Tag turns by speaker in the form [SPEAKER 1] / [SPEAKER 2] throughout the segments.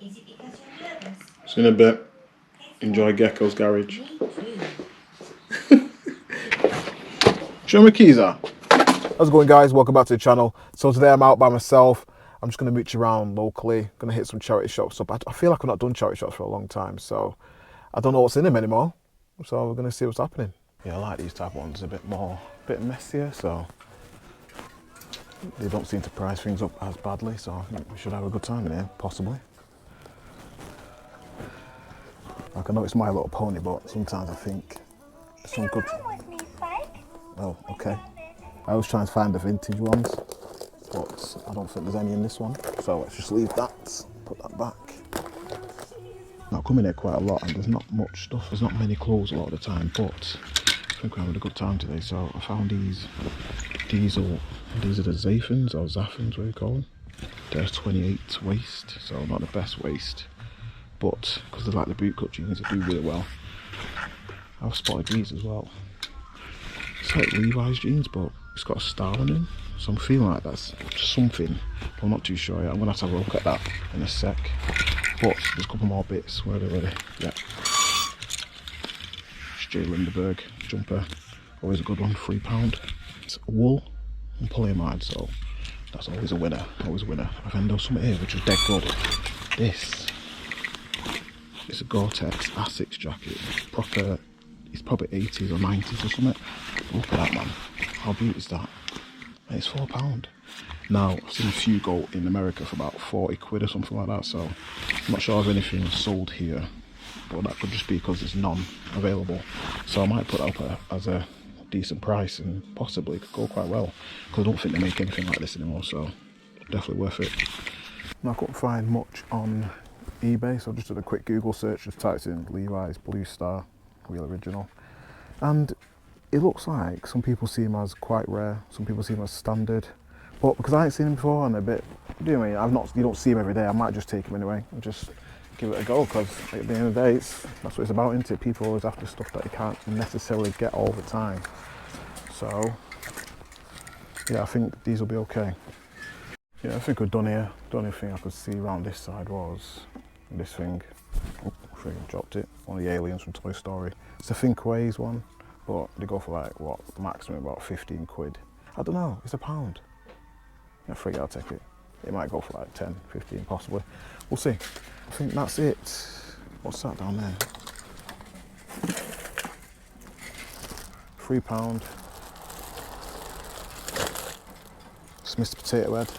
[SPEAKER 1] See you in a bit. Enjoy Gecko's garage. Show me keys are. How's it going, guys? Welcome back to the channel. So today I'm out by myself. I'm just going to mooch around locally. Going to hit some charity shops up. I feel like I've not done charity shops for a long time, so I don't know what's in them anymore. So we're going to see what's happening. Yeah, I like these type of ones. A bit messier, so they don't seem to price things up as badly. So I think we should have a good time in here, possibly. Like, I know it's My Little Pony, but sometimes I think some good. Oh, okay. I always try and find the vintage ones, but I don't think there's any in this one. So let's just leave that, put that back. I've come in here quite a lot and there's not much stuff. There's not many clothes a lot of the time, but I think we're having a good time today. So I found these are the Zathans or Zathans, what do you call them? They're 28 waist, so not the best waist, but because they're like the bootcut jeans, they do really well. I've spotted these as well. It's like Levi's jeans, but it's got a star on them, so I'm feeling like that's something, but I'm not too sure yet. I'm gonna have to have a look at that in a sec. But there's a couple more bits. Where are they? Yeah. Lindenberg Jumper, always a good one, £3. It's wool and polyamide, so that's always a winner. Always a winner. I found something here which is dead good. This. It's a Gore-Tex Asics jacket. Proper. It's probably 80s or 90s or something. Look at that, man. How beautiful is that? And it's £4. Now, I've seen a few go in America for about 40 quid or something like that, so I'm not sure if anything is sold here, but that could just be because there's none available. So I might put that up as a decent price, and possibly could go quite well, because I don't think they make anything like this anymore, so definitely worth it. Now, I couldn't find much on eBay, so I just did a quick Google search, just typed in Levi's Blue Star Real Original, and it looks like some people see them as quite rare, some people see them as standard, but because I ain't seen them before and a bit, you know what I mean, you don't see them every day, I might just take them anyway and just give it a go, because at the end of the day, that's what it's about, isn't it? People always after stuff that you can't necessarily get all the time. So yeah, I think these will be okay. Yeah, I think we're done here. The only thing I could see around this side was this thing. Oh, I freaking dropped it. One of the aliens from Toy Story. It's a Thinkways one, but they go for like, what, maximum about 15 quid. I don't know, it's £1. I figure I'll take it. It might go for like 10, 15 possibly. We'll see. I think that's it. What's that down there? £3. It's Mr. Potato Head.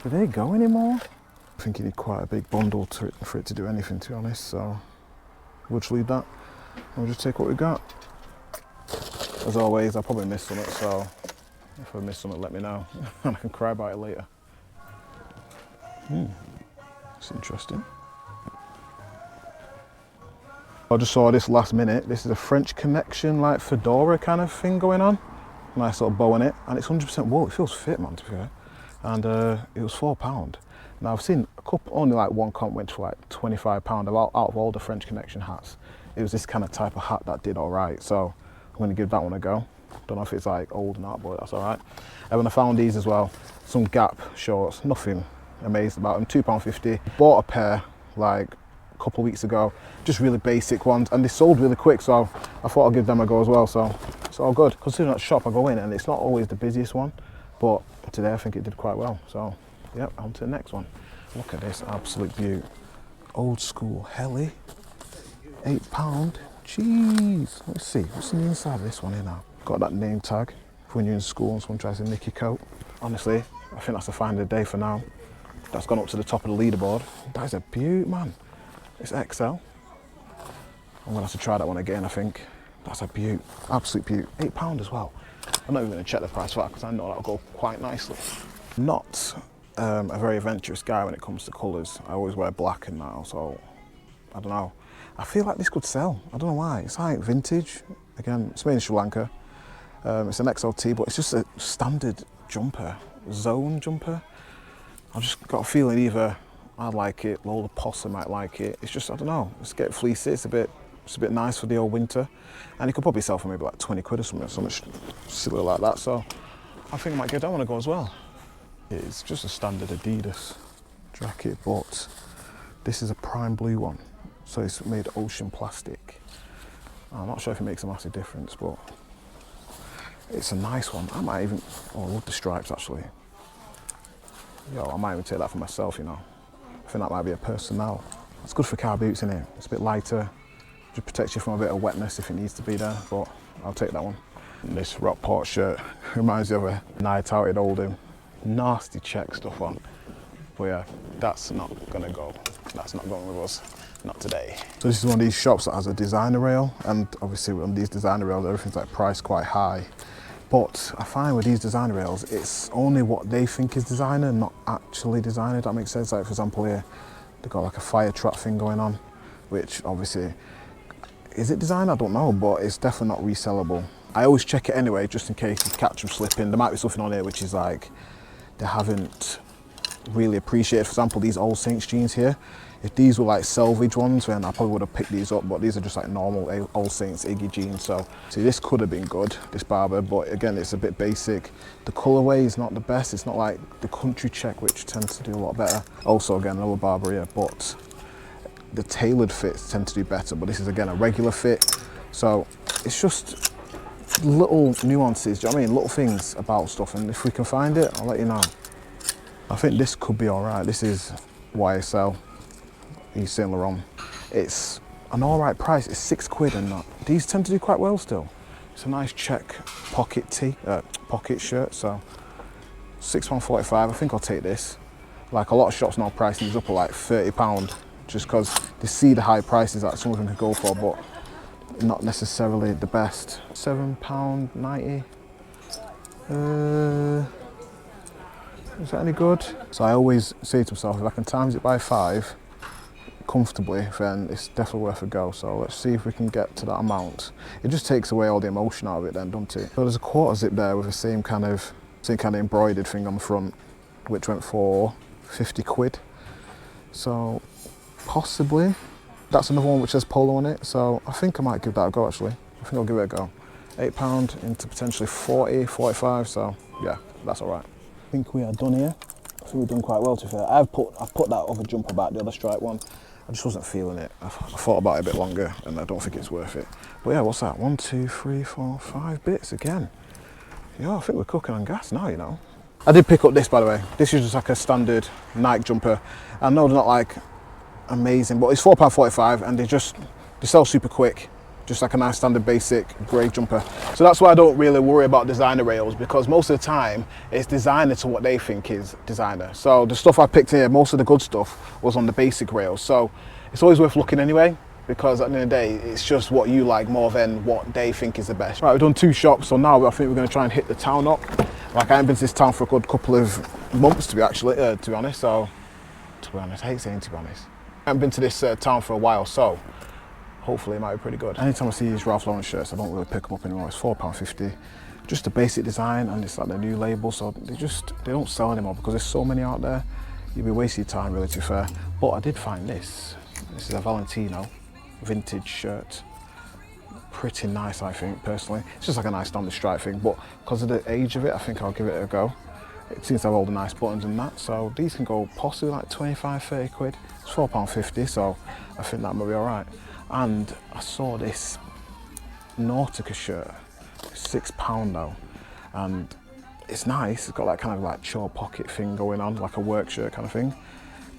[SPEAKER 1] Do they go anymore? I think you need quite a big bundle for it to do anything, to be honest, so we'll just leave that. We'll just take what we got. As always, I'll probably miss something, so if I miss something, let me know, and I can cry about it later. It's interesting. I just saw this last minute. This is a French Connection, like fedora kind of thing going on. Nice little bow on it, and it's 100% wool. It feels fit, man, to be fair. And it was £4. Now I've seen a couple, only like one comp went for like £25. Out of all the French Connection hats, it was this kind of type of hat that did all right. So I'm going to give that one a go. Don't know if it's like old or not, but that's all right. And when I found these as well, some Gap shorts, nothing amazed about them, £2.50. Bought a pair like a couple of weeks ago, just really basic ones, and they sold really quick, so I thought I'd give them a go as well. So it's all good. Considering that shop I go in, and it's not always the busiest one, but today I think it did quite well. So yep, on to the next one. Look at this absolute beaut. Old school heli, £8. Jeez, let's see, what's on the inside of this one here now? Got that name tag for when you're in school and someone tries to nick your coat. Honestly, I think that's the find of the day for now. That's gone up to the top of the leaderboard. That is a beaut, man. It's XL. I'm gonna have to try that one again, I think. That's a beaut, absolute beaut. £8 as well. I'm not even gonna check the price for that, because I know that'll go quite nicely. Not a very adventurous guy when it comes to colours. I always wear black and that, so I don't know. I feel like this could sell. I don't know why. It's like vintage. Again, it's made in Sri Lanka. It's an XLT, but it's just a standard jumper, zone jumper. I've just got a feeling either I like it, Lola Possum might like it. It's just, I don't know. Let's get fleecy. It's a bit nice for the old winter, and it could probably sell for maybe like 20 quid or something silly like that. So I think I might give that one a go as well. It's just a standard Adidas jacket, but this is a prime blue one, so it's made ocean plastic. I'm not sure if it makes a massive difference, but it's a nice one. I might even, oh, I love the stripes actually. Yo, I might even take that for myself, you know. I think that might be a personnel. It's good for car boots, isn't it? It's a bit lighter, just protects you from a bit of wetness if it needs to be there, but I'll take that one. And this Rockport shirt reminds me of a night out in Oldham. Nasty check stuff on. But yeah, that's not gonna go. That's not going with us, not today. So this is one of these shops that has a designer rail, and obviously on these designer rails, everything's like priced quite high. But I find with these designer rails, it's only what they think is designer, not actually designer, if that makes sense. Like for example here, they've got like a fire trap thing going on, which obviously, is it designer? I don't know, but it's definitely not resellable. I always check it anyway, just in case you catch them slipping. There might be something on here which is like, they haven't really appreciated. For example, these All Saints jeans here, if these were like salvage ones, then I probably would have picked these up, but these are just like normal All Saints Iggy jeans. So see, this could have been good, this Barber, but again, it's a bit basic. The colorway is not the best. It's not like the country check, which tends to do a lot better. Also, again, another Barber here, but the tailored fits tend to do better, but this is again a regular fit. So it's just little nuances, do you know what I mean? Little things about stuff, and if we can find it, I'll let you know. I think this could be all right. This is YSL, Yves Saint Laurent. It's an all right price. It's £6 and that. These tend to do quite well still. It's a nice check pocket pocket shirt. So £6.45. I think I'll take this. Like a lot of shops now pricing these up at like £30, just because they see the high prices that some of them could go for, but not necessarily the best. £7.90. Is that any good? So I always say to myself, if I can times it by 5 comfortably, then it's definitely worth a go. So let's see if we can get to that amount. It just takes away all the emotion out of it then, doesn't it? So there's a quarter zip there with the same kind of embroidered thing on the front, which went for £50. So possibly, that's another one which says Polo on it. So I think I might give that a go actually. I think I'll give it a go. £8 into potentially 40, 45, so yeah, that's all right. I think we are done here. I think we've done quite well to be fair. I've put that other jumper back, the other stripe one. I just wasn't feeling it. I thought about it a bit longer and I don't think it's worth it. But yeah, what's that? 1, 2, 3, 4, 5 bits again. Yeah, I think we're cooking on gas now, you know. I did pick up this, by the way. This is just like a standard Nike jumper. I know they're not like amazing, but it's £4.45 and they sell super quick. Just like a nice standard basic grey jumper. So that's why I don't really worry about designer rails, because most of the time it's designer to what they think is designer. So the stuff I picked here, most of the good stuff was on the basic rails. So it's always worth looking anyway, because at the end of the day, it's just what you like more than what they think is the best. Right, we've done 2 shops, so now I think we're going to try and hit the town up. Like I haven't been to this town for a good couple of months to be honest. So to be honest, I hate saying to be honest. I haven't been to this town for a while, so hopefully it might be pretty good. Anytime I see these Ralph Lauren shirts, I don't really pick them up anymore. It's £4.50. Just a basic design, and it's like the new label, so they don't sell anymore because there's so many out there. You'd be wasting your time really, to be fair. But I did find this. This is a Valentino vintage shirt. Pretty nice, I think, personally. It's just like a nice standard stripe thing, but because of the age of it, I think I'll give it a go. It seems to have all the nice buttons and that, so these can go possibly like 25, 30 quid. It's £4.50, so I think that might be all right. And I saw this Nautica shirt, £6 though, and it's nice. It's got that kind of like chore pocket thing going on, like a work shirt kind of thing,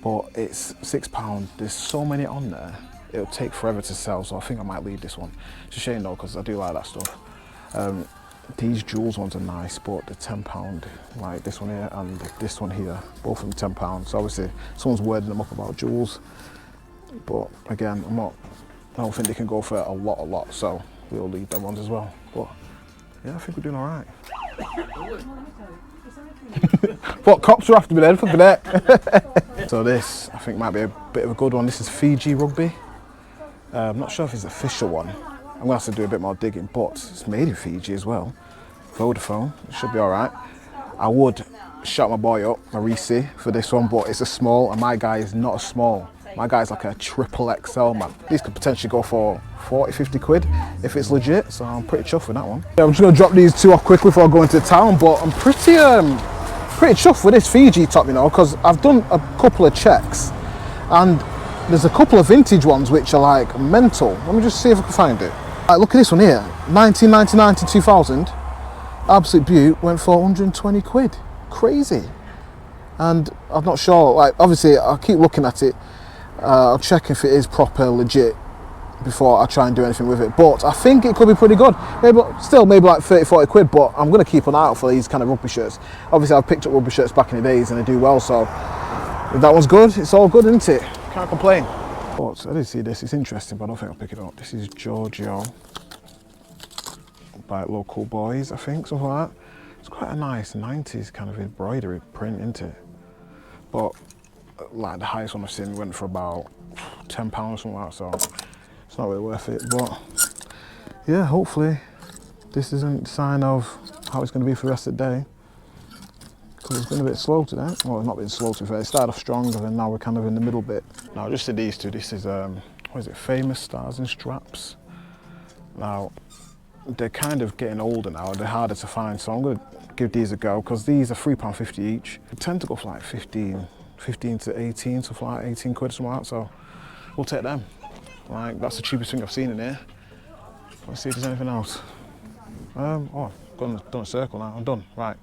[SPEAKER 1] but it's £6. There's so many on there, it'll take forever to sell, so I think I might leave this one. It's a shame though, because I do like that stuff. These jewels ones are nice, but they're £10, like this one here and this one here, both of them £10. So obviously someone's wording them up about jewels, but again, I don't think they can go for a lot, so we'll leave them ones as well. But yeah, I think we're doing all right. What, cops are after me then, fucking it. So this, I think, might be a bit of a good one. This is Fiji Rugby. I'm not sure if it's the official one. I'm gonna have to do a bit more digging, but it's made in Fiji as well. Vodafone, it should be all right. I would shout my boy up, Marisi, for this one, but it's a small, and my guy is not a small. My guy's like a triple XL, man. These could potentially go for 40, 50 quid if it's legit, so I'm pretty chuffed with that one. Yeah, I'm just gonna drop these 2 off quickly before I go into town, but I'm pretty pretty chuffed with this Fiji top, you know, because I've done a couple of checks and there's a couple of vintage ones which are like mental. Let me just see if I can find it. Like, look at this one here, 1999 to 2000, absolute beaut, went for 120 quid. Crazy. And I'm not sure, like, obviously I'll keep looking at it, I'll check if it is proper, legit, before I try and do anything with it, but I think it could be pretty good. Maybe still maybe like 30-40 quid, but I'm going to keep an eye out for these kind of rugby shirts. Obviously I've picked up rugby shirts back in the days and they do well, so if that one's good, it's all good, isn't it? Can't complain. But I did see this, it's interesting, but I don't think I'll pick it up. This is Giorgio by Local Boys, I think, something like that. It's quite a nice 90s kind of embroidery print, isn't it? But like the highest one I've seen went for about £10 or something like that, so it's not really worth it. But yeah, hopefully this isn't a sign of how it's going to be for the rest of the day, because it's been a bit slow today. Well, it's not been slow to be fair. It started off stronger and now we're kind of in the middle bit. Now just to these two, this is what is it, Famous Stars and Straps. Now they're kind of getting older now, they're harder to find, so I'm going to give these a go, because these are £3.50 each. They tend to go for like 15 to 18, something like 18 quid, something like that, so we'll take them. Like, that's the cheapest thing I've seen in here. Let's see if there's anything else. Oh, I've done a circle now, I'm done. Right,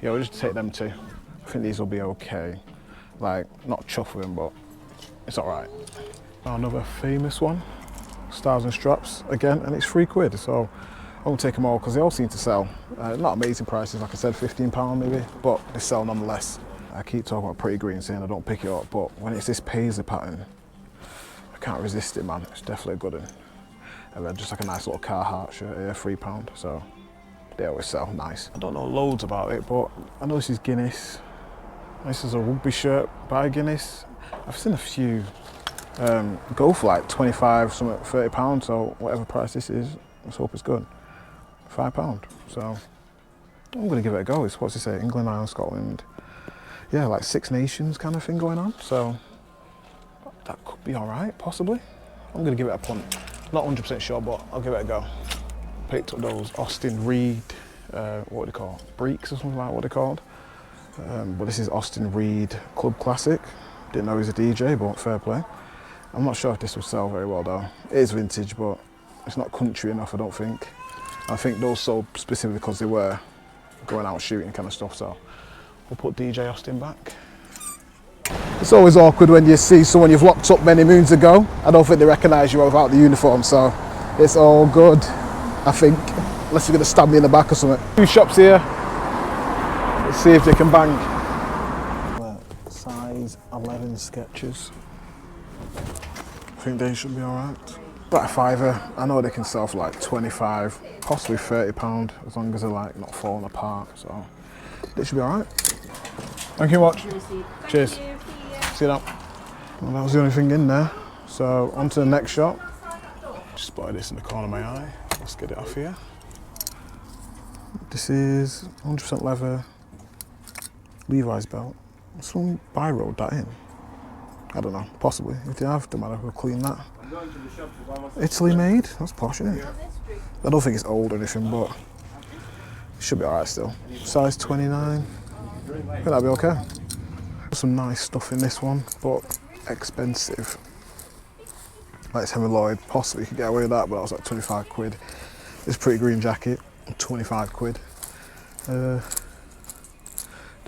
[SPEAKER 1] yeah, we'll just take them too. I think these will be okay. Like, not chuffed with them, but it's all right. Now another Famous one, Stars and Straps again, and it's £3, so I won't take them all because they all seem to sell. Not amazing prices, like I said, £15 maybe, but they sell nonetheless. I keep talking about Pretty Green saying I don't pick it up, but when it's this paisley pattern, I can't resist it, man. It's definitely a good one. And then just like a nice little Carhartt shirt here, £3, so they always sell, nice. I don't know loads about it, but I know this is Guinness. This is a rugby shirt by Guinness. I've seen a few go for like 25, something, £30, so whatever price this is, let's hope it's good. £5, so I'm gonna give it a go. It's, what's it say, England, Ireland, Scotland. Yeah, like Six Nations kind of thing going on, so that could be all right, possibly. I'm gonna give it a punt. Not 100% sure, but I'll give it a go. Picked up those Austin Reed, what do they call it? Breeks or something like what they're called. But this is Austin Reed Club Classic. Didn't know he was a DJ, but fair play. I'm not sure if this will sell very well though. It is vintage, but it's not country enough, I don't think. I think those sold specifically because they were going out shooting kind of stuff, so we'll put DJ Austin back. It's always awkward when you see someone you've locked up many moons ago. I don't think they recognise you without the uniform, so it's all good, I think. Unless you're going to stab me in the back or something. Two shops here. Let's see if they can bang. Size 11 Skechers. I think they should be alright. About a fiver. I know they can sell for like 25, possibly £30, as long as they're like not falling apart, so they should be alright. Thank you much. Cheers. See you now. Well, that was the only thing in there. So on to the next shop. Just spotted this in the corner of my eye. Let's get it off here. This is 100% leather Levi's belt. Someone bi-rolled that in. I don't know, possibly. If they have, don't matter, we'll clean that. Italy made, that's posh, isn't it? I don't think it's old or anything, but it should be alright still. Size 29, I think that'll be okay. Some nice stuff in this one, but expensive. Like it's Henry Lloyd, possibly you could get away with that, but that was like 25 quid. This Pretty Green jacket, 25 quid. There's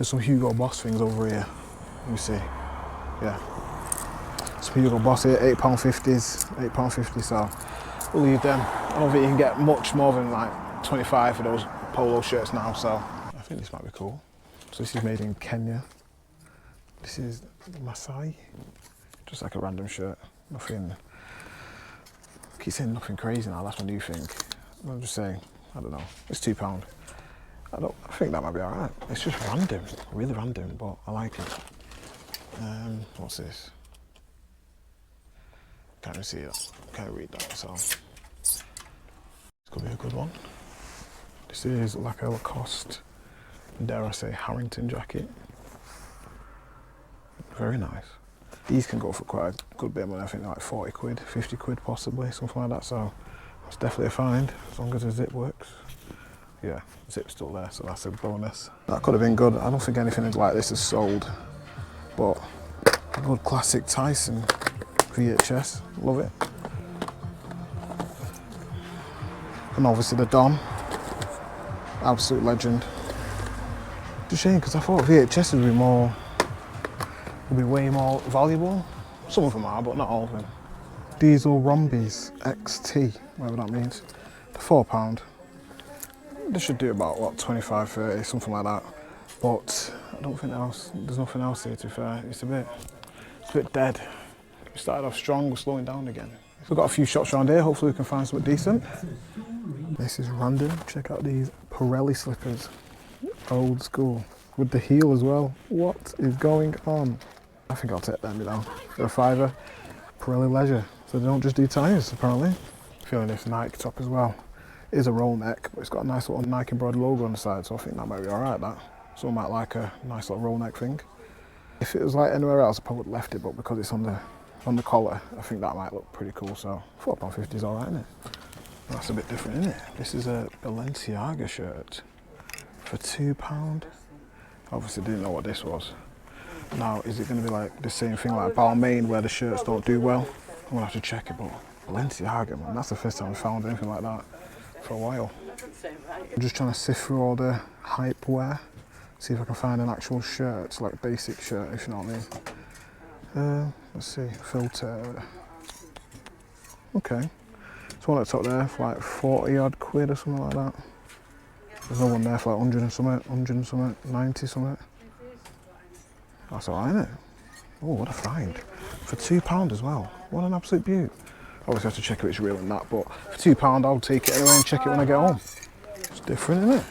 [SPEAKER 1] some Hugo Boss things over here. Let me see. Yeah. Some Hugo Boss here, £8.50s, £8.50, so we'll leave them. I don't think you can get much more than like 25 for those polo shirts now, so I think this might be cool. So this is made in Kenya. This is Masai. Just like a random shirt. Nothing, I keep saying nothing crazy now, that's my new thing. I'm just saying, I don't know, it's £2. I think that might be alright. It's just random, really random, but I like it. What's this? Can't really see that, can't read that, so it's gonna be a good one. This is like a Lacoste, dare I say, Harrington jacket. Very nice. These can go for quite a good bit of money, I think like 40 quid, 50 quid possibly, something like that, so that's definitely a find, as long as the zip works. Yeah, zip's still there, so that's a bonus. That could have been good. I don't think anything like this is sold, but a good classic Tyson VHS. Love it. And obviously the Don, absolute legend. It's a shame because I thought VHS would be way more valuable. Some of them are, but not all of them. Diesel Rhombies XT, whatever that means. They're £4. They should do about what, 25, 30, something like that. But I don't think there's nothing else here to be fair. It's a bit dead. We started off strong, we're slowing down again. We've got a few shops around here, hopefully we can find something decent. This is random. Check out these Pirelli slippers. Old school. With the heel as well. What is going on? I think I'll take them, you know, for a £5. Pirelli Leisure. So they don't just do tyres, apparently. Feeling this Nike top as well. It is a roll neck, but it's got a nice little Nike embroidered logo on the side, so I think that might be alright, that. Someone might like a nice little roll neck thing. If it was like anywhere else, I probably would have left it, but because it's on the collar, I think that might look pretty cool, so £4.50 is alright, isn't it? That's a bit different, isn't it? This is a Balenciaga shirt for £2. Obviously didn't know what this was. Now, is it going to be like the same thing like Balmain where the shirts don't do well? I'm going to have to check it, but Balenciaga, man, that's the first time I found anything like that for a while. I'm just trying to sift through all the hype wear, see if I can find an actual shirt, like basic shirt, if you know what I mean. Let's see, filter. Okay, so one at the top there for like 40 odd quid or something like that. There's no one there for like 100 and something, 90 something. That's alright, isn't it? Oh, what a find. For £2 as well. What an absolute beaut. Obviously I have to check if it's real and that, but for £2 I'll take it anyway and check it when I get home. It's different, isn't it?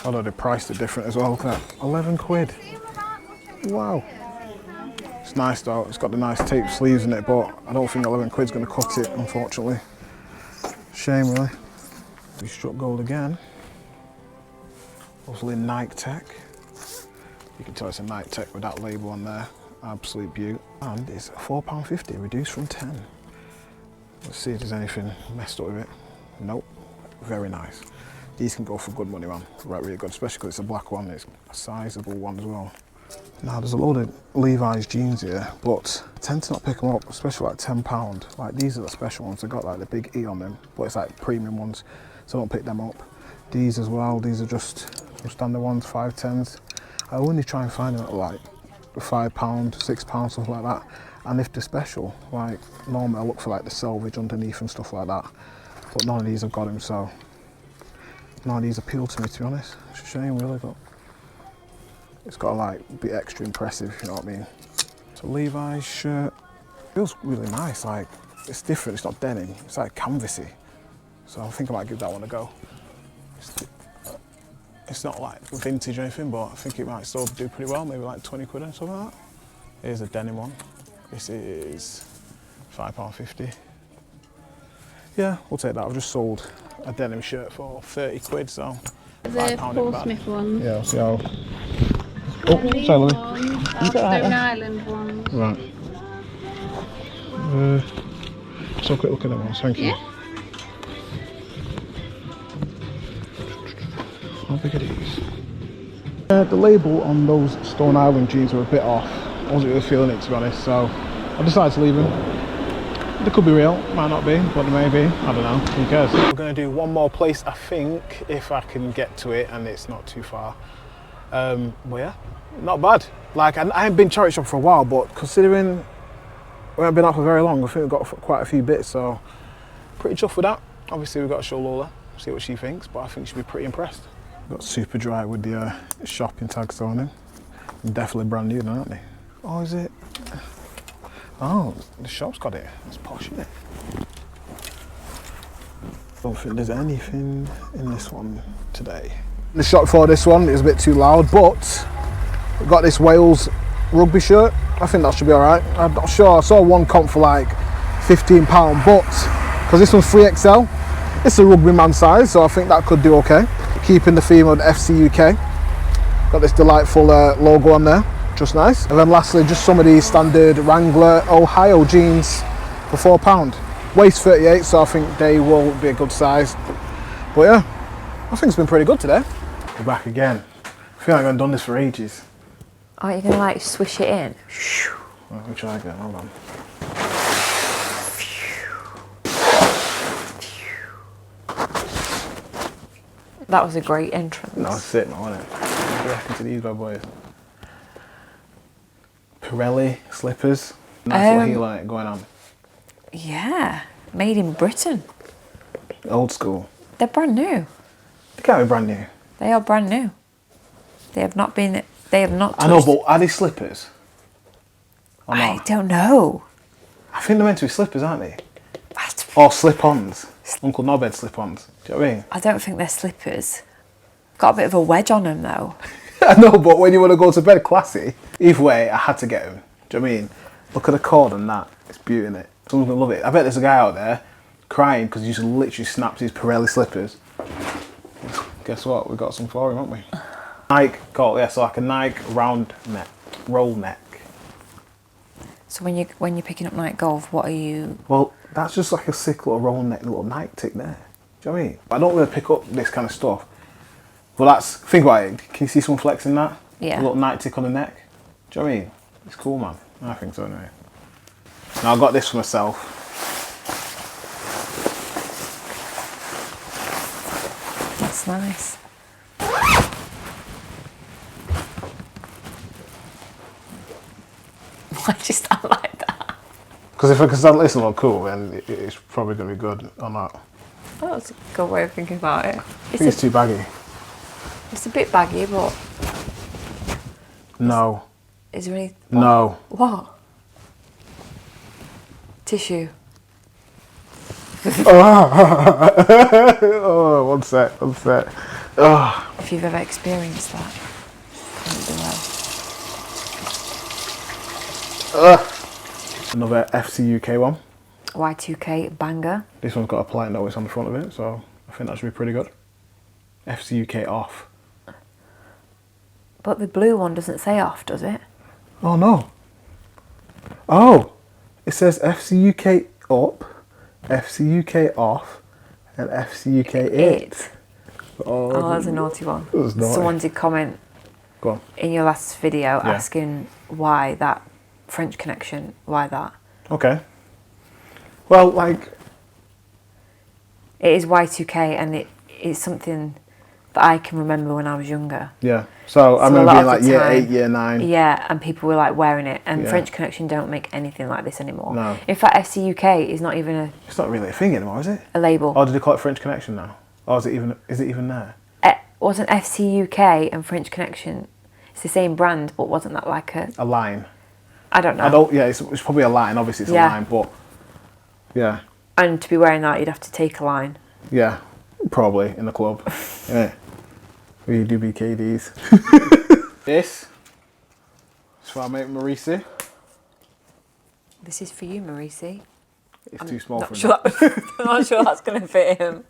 [SPEAKER 1] Although they priced it different as well, look at that. 11 quid. Wow. It's nice though, it's got the nice tape sleeves in it, but I don't think 11 quid's going to cut it, unfortunately. Shame really. We struck gold again. Obviously Nike Tech. You can tell it's a Nike Tech with that label on there. Absolute beaut. And it's £4.50, reduced from 10. Let's see if there's anything messed up with it. Nope. Very nice. These can go for good money, man. Right, really good, especially because it's a black one. It's a sizable one as well. Now, there's a load of Levi's jeans here, but I tend to not pick them up, especially like £10. Like, these are the special ones. They've got like the big E on them, but it's like premium ones, so I don't pick them up. These as well, these are just standard ones, 5/10s. I only try and find them at like £5, £6, something like that. And if they're special, like normally I look for like the selvage underneath and stuff like that. But none of these have got them, so none of these appeal to me, to be honest. It's a shame really, but it's got to like be extra impressive, if you know what I mean. So Levi's shirt, feels really nice, like it's different, it's not denim, it's like canvassy. So I think I might give that one a go. It's not like vintage or anything, but I think it might still do pretty well, maybe like 20 quid or something like that. Here's a denim one. This is £5.50. Yeah, we'll take that. I've just sold a denim shirt for 30 quid, so
[SPEAKER 2] the Portsmouth one.
[SPEAKER 1] Yeah, I'll see how. Oh, sorry, Lily.
[SPEAKER 2] Stone Island one.
[SPEAKER 1] Right. So a quick look at that one, thank you.
[SPEAKER 2] Yeah.
[SPEAKER 1] How big are these? The label on those Stone Island jeans were a bit off. I wasn't really feeling it, to be honest, so I decided to leave them. They could be real, might not be, but they may be. I don't know, who cares? We're going to do one more place, I think, if I can get to it and it's not too far. But yeah, not bad. Like, I haven't been charity shop for a while, but considering we haven't been out for very long, I think we've got quite a few bits, so pretty chuffed with that. Obviously, we've got to show Lola, see what she thinks, but I think she'll be pretty impressed. Got super dry with the shopping tags on them. Definitely brand new, aren't they? Oh, is it? Oh, the shop's got it. It's posh, isn't it? Don't think there's anything in this one today. The shop for this one is a bit too loud, but we've got this Wales rugby shirt. I think that should be alright. I'm not sure. I saw one comp for like £15, but because this one's 3XL, it's a rugby man size, so I think that could do okay. Keeping the theme of FC UK. Got this delightful logo on there, just nice. And then lastly, just some of these standard Wrangler Ohio jeans for £4. Waist 38, so I think they will be a good size. But yeah, I think it's been pretty good today. We're back again. I feel like I haven't done this for ages.
[SPEAKER 3] Aren't you gonna like swish it in?
[SPEAKER 1] Right, let me try again, hold on.
[SPEAKER 3] That was a great entrance.
[SPEAKER 1] No, it's it, wasn't it? What do you reckon to these bad boys? Pirelli Slippers. Nice little heel on it going on.
[SPEAKER 3] Yeah, made in Britain.
[SPEAKER 1] Old school.
[SPEAKER 3] They're brand new.
[SPEAKER 1] They can't be brand new.
[SPEAKER 3] They are brand new. They have not been. They have not.
[SPEAKER 1] I know, but are they slippers? Or
[SPEAKER 3] I
[SPEAKER 1] not?
[SPEAKER 3] don't know.
[SPEAKER 1] I think they're meant to be slippers, aren't they? Or slip-ons. Uncle Knobhead slip-ons. Do you know what I mean?
[SPEAKER 3] I don't think they're slippers. Got a bit of a wedge on them though.
[SPEAKER 1] I know, but when you want to go to bed classy, either way, I had to get them. Do you know what I mean? Look at the cord and that. It's beauty, innit? Someone's going to love it. I bet there's a guy out there crying because he just literally snapped his Pirelli slippers. Guess what? We've got some for him, haven't we? Nike, so like a Nike round neck, roll neck.
[SPEAKER 3] So when you're picking up night golf, what are you?
[SPEAKER 1] Well, that's just like a sick little roll neck, little Nike tick there. Do you know what I mean? I don't really pick up this kind of stuff. But that's, think about it. Can you see someone flexing that?
[SPEAKER 3] Yeah.
[SPEAKER 1] A little Nike tick on the neck. Do you know what I mean? It's cool, man. I think so anyway. Now I got this for myself.
[SPEAKER 3] That's nice. Why do you stand like that?
[SPEAKER 1] Because if I can stand this a little cool, then it's probably going to be good or not.
[SPEAKER 3] Oh, that's a good way of thinking about it.
[SPEAKER 1] I think it's too baggy.
[SPEAKER 3] It's a bit baggy, but
[SPEAKER 1] No.
[SPEAKER 3] is there any?
[SPEAKER 1] No.
[SPEAKER 3] What? Tissue.
[SPEAKER 1] Oh, one sec. Oh.
[SPEAKER 3] If you've ever experienced that, comment below.
[SPEAKER 1] Another FC UK one.
[SPEAKER 3] Y2K banger.
[SPEAKER 1] This one's got a polite notice on the front of it, so I think that should be pretty good. FC UK off.
[SPEAKER 3] But the blue one doesn't say off, does it?
[SPEAKER 1] Oh no. Oh, it says FC UK up, FC UK off, and FC UK it.
[SPEAKER 3] Oh, that's a naughty one.
[SPEAKER 1] That was naughty.
[SPEAKER 3] Someone did comment
[SPEAKER 1] Go on.
[SPEAKER 3] in your last video asking why that French connection, why that?
[SPEAKER 1] Okay. Well, like,
[SPEAKER 3] It is Y2K and it is something that I can remember when I was younger.
[SPEAKER 1] yeah. So I
[SPEAKER 3] So a
[SPEAKER 1] remember
[SPEAKER 3] lot
[SPEAKER 1] being
[SPEAKER 3] of
[SPEAKER 1] like
[SPEAKER 3] the
[SPEAKER 1] year
[SPEAKER 3] time-
[SPEAKER 1] 8, year 9.
[SPEAKER 3] Yeah, and people were like wearing it, and
[SPEAKER 1] Yeah.
[SPEAKER 3] French Connection don't make anything like this anymore.
[SPEAKER 1] No.
[SPEAKER 3] In fact, FCUK is not even
[SPEAKER 1] It's not really a thing anymore, is it?
[SPEAKER 3] a label.
[SPEAKER 1] Or did they call it French Connection now? Or is it even there?
[SPEAKER 3] Wasn't FCUK and French Connection? It's the same brand, but wasn't that like a?
[SPEAKER 1] A line.
[SPEAKER 3] I don't know.
[SPEAKER 1] It's probably a line, obviously it's
[SPEAKER 3] Yeah.
[SPEAKER 1] a line, but yeah.
[SPEAKER 3] And to be wearing that, you'd have to take a line.
[SPEAKER 1] Yeah, probably in the club. Yeah. We do BKDs. This is for our mate Marisi.
[SPEAKER 3] This is for you, Marisi.
[SPEAKER 1] It's too small for
[SPEAKER 3] Not
[SPEAKER 1] him.
[SPEAKER 3] sure I'm not sure that's going to fit him.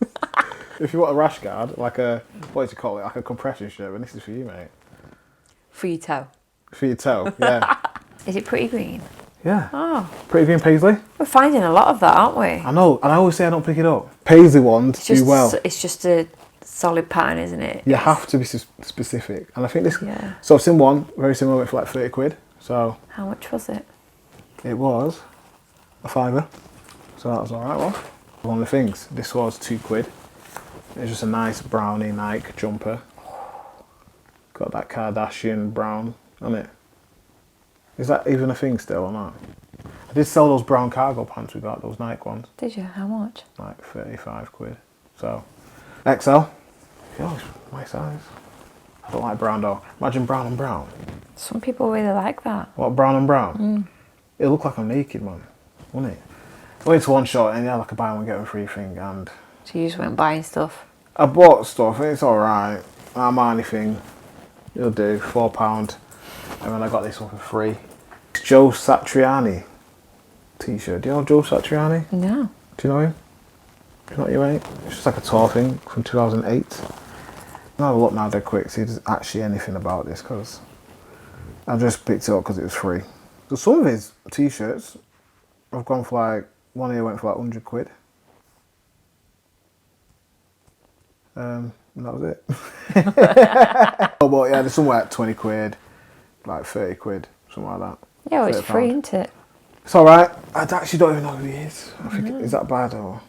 [SPEAKER 1] If you want a rash guard, like a, what do you call it, like a compression shirt, then this is for you, mate.
[SPEAKER 3] For your toe.
[SPEAKER 1] For your toe, yeah.
[SPEAKER 3] Is it pretty green?
[SPEAKER 1] Yeah.
[SPEAKER 3] Oh,
[SPEAKER 1] Pretty green paisley.
[SPEAKER 3] we're finding a lot of that, aren't we?
[SPEAKER 1] I know, and I always say I don't pick it up. Paisley ones do well.
[SPEAKER 3] It's just a solid pattern, isn't it?
[SPEAKER 1] You have to be specific. And I think this,
[SPEAKER 3] Yeah.
[SPEAKER 1] so I've seen one, very similar, went for like 30 quid. So
[SPEAKER 3] How much was it?
[SPEAKER 1] it was a fiver. So that was alright, well. One of the things, this was 2 quid. It's just a nice brownie Nike jumper. Got that Kardashian brown on it. Is that even a thing still or not? I did sell those brown cargo pants we got, those Nike ones.
[SPEAKER 3] Did you? How much?
[SPEAKER 1] Like 35 quid. So, XL. Yeah, it's my size. I don't like brown though. Imagine brown and brown.
[SPEAKER 3] Some people really like that.
[SPEAKER 1] What, brown and brown? It looked like I'm naked, man. Wouldn't it? I went to one shop and they had like a buy one get one free thing, and
[SPEAKER 3] So you just went buying stuff.
[SPEAKER 1] I bought stuff and it's alright. Armani thing. It'll do, £4. And then I got this one for free. It's Joe Satriani t-shirt. Do you know Joe Satriani?
[SPEAKER 3] No.
[SPEAKER 1] Do you know him? Not you, mate? It's just like a tour thing from 2008. I'll have a look now dead quick, see if there's actually anything about this, because I just picked it up because it was free. So some of his t-shirts have gone for like, one here went for like 100 quid. And that was it. Oh, but yeah, there's somewhere like 20 quid, like 30 quid, something like that.
[SPEAKER 3] Yeah, well, it's
[SPEAKER 1] £30.
[SPEAKER 3] free, isn't it?
[SPEAKER 1] It's alright. I actually don't even know who he is. I think, is that bad or?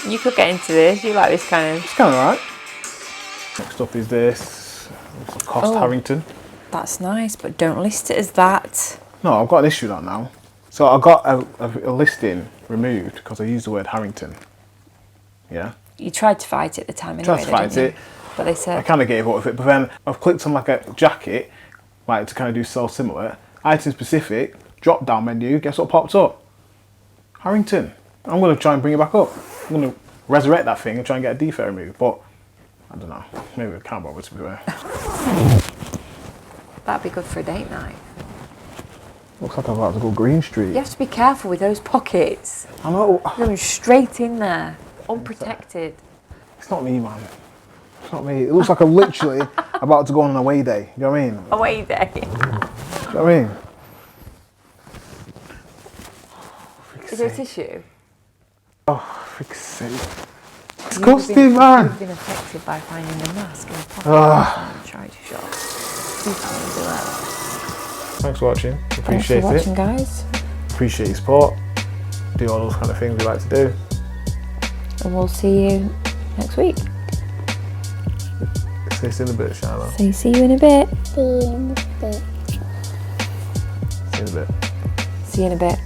[SPEAKER 3] You could get into this. You like this kind of...
[SPEAKER 1] It's kind of alright. Next up is this. Cost Harrington.
[SPEAKER 3] That's nice, but don't list it as that.
[SPEAKER 1] No, I've got an issue with that now. So I got a listing removed because I used the word Harrington. Yeah?
[SPEAKER 3] You tried to fight it at the time anyway.
[SPEAKER 1] Tried to fight
[SPEAKER 3] didn't
[SPEAKER 1] it.
[SPEAKER 3] you? But they said...
[SPEAKER 1] I kind of gave up with it, but then I've clicked on like a jacket, like to kind of do so similar. Item specific, drop down menu, guess what popped up? Harrington. I'm going to try and bring it back up. I'm going to resurrect that thing and try and get a defect removed, but I don't know. Maybe I can't bother to be fair.
[SPEAKER 3] That'd be good for a date night.
[SPEAKER 1] Looks like I'm about to go Green Street.
[SPEAKER 3] You have to be careful with those pockets.
[SPEAKER 1] I know.
[SPEAKER 3] You're going straight in there, unprotected.
[SPEAKER 1] It's not me, man. It's not me. It looks like I'm literally about to go on an away day. You know what I mean?
[SPEAKER 3] Away day.
[SPEAKER 1] You know what I mean?
[SPEAKER 3] Is there a tissue?
[SPEAKER 1] Oh, for fuck's sake. Disgusting, man.
[SPEAKER 3] You've been affected by finding the mask in the pocket in the charity shop. You can't do that.
[SPEAKER 1] Thanks for watching. Appreciate
[SPEAKER 3] Thanks for watching, guys.
[SPEAKER 1] Appreciate your support. Do all those kind of things we like to do.
[SPEAKER 3] And we'll see you next week.
[SPEAKER 1] See you in a bit, Charlotte.
[SPEAKER 3] So see you in a bit.
[SPEAKER 1] See you in a bit.
[SPEAKER 3] See you in a bit.